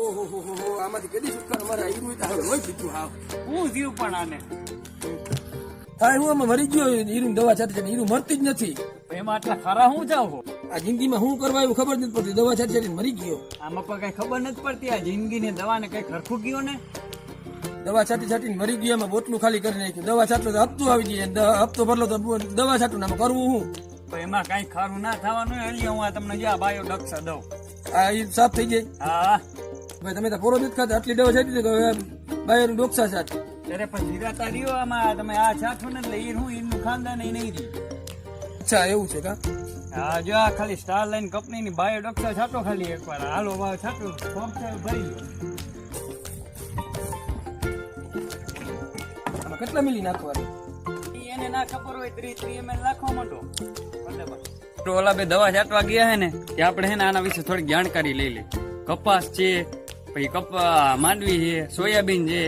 ઓહો આમાંથી કેદી છુટકારો મારે હીરું તો હવે હોય બીજું હાવ હું જીવ પણ આને હા હું આમાં મરી ગયો હીરું દવા છાંટી હીરું મરતી જ નથી એમાં આટલા ખરા હું જાવ હો આ જિંદગીમાં શું કરવા એવું ખબર નથી પડતી દવા છાંટી મરી ગયો આમાં પણ કઈ ખબર નથી પડતી આ જિંદગી ને દવા ને કઈ ખરખું ગયો ને દવા છાંટી મરી ગયો એમાં બોટલું ખાલી કરી નાખ્યું દવા છાંટલો તો હપ્તો આવી જાય હપ્તો ભરલો તો દવા છાંટું ને કરવું હું તો એમાં કઈ ખારું ના થવાનું એટલે હું આ તમને જ્યાં બાયો ડક્ષા દઉં આ ઈ સાફ થઈ જાય હા ભાઈ તમે તો પોરો નથી ખાતા આટલી દવા છાંટી તો બાયરું ડોક્સા છાંટ ત્યારે પણ જીરાતા રહ્યો આમાં તમે આ છાઠો ને એટલે ઈર હું ઈરનું ખાનદાન એ નહીં રહ્યું અચ્છા એવું છે કા હા જો આ ખાલી સ્ટાર લાઈન કંપની ની બાયો ડક્ષા છાટો ખાલી એકવાર હાલો ભાવ છાટો ફોર્મ ભરી લો આમાં કેટલા મિલી નાખવાનું એને ના ખબર હોય 30 ml નાખવા માંડો તો ઓલા બે દવા છાંટવા ગયા હે ને કે આપણે હે ને આના વિશે થોડી જાણકારી લઈ લે કપાસ છે પછી માંડવી છે સોયાબીન છે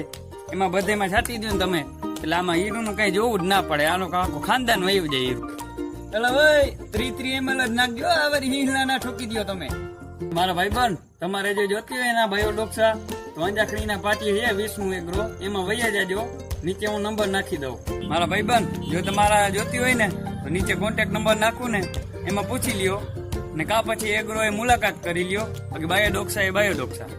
એમાં બધેમાં છાંટી દો ને તમે એટલે આમાં હીરું નું કઈ જોવું જ ના પડે આનું આખું ખાનદાન વયું જાય હીરું એટલે ભાઈ 30 ml જ નાખજો હવે હીલા ના ઠોકી દો તમે મારા ભાઈ બન તમારે જો જોતી હોય ના ભાઈઓ ડોક્સા તો અંજાખડી ના પાટી છે 20 એગ્રો એમાં વૈયા જાજો નીચે હું નંબર નાખી દઉં મારા ભાઈ બન જો તમારા જોતી હોય ને તો નીચે કોન્ટેક્ટ નંબર નાખું ને એમાં પૂછી લ્યો ને કા પછી એગ્રો એ મુલાકાત કરી લ્યો બાકી બાયો ડોક્સા એ બાયો ડોક્સા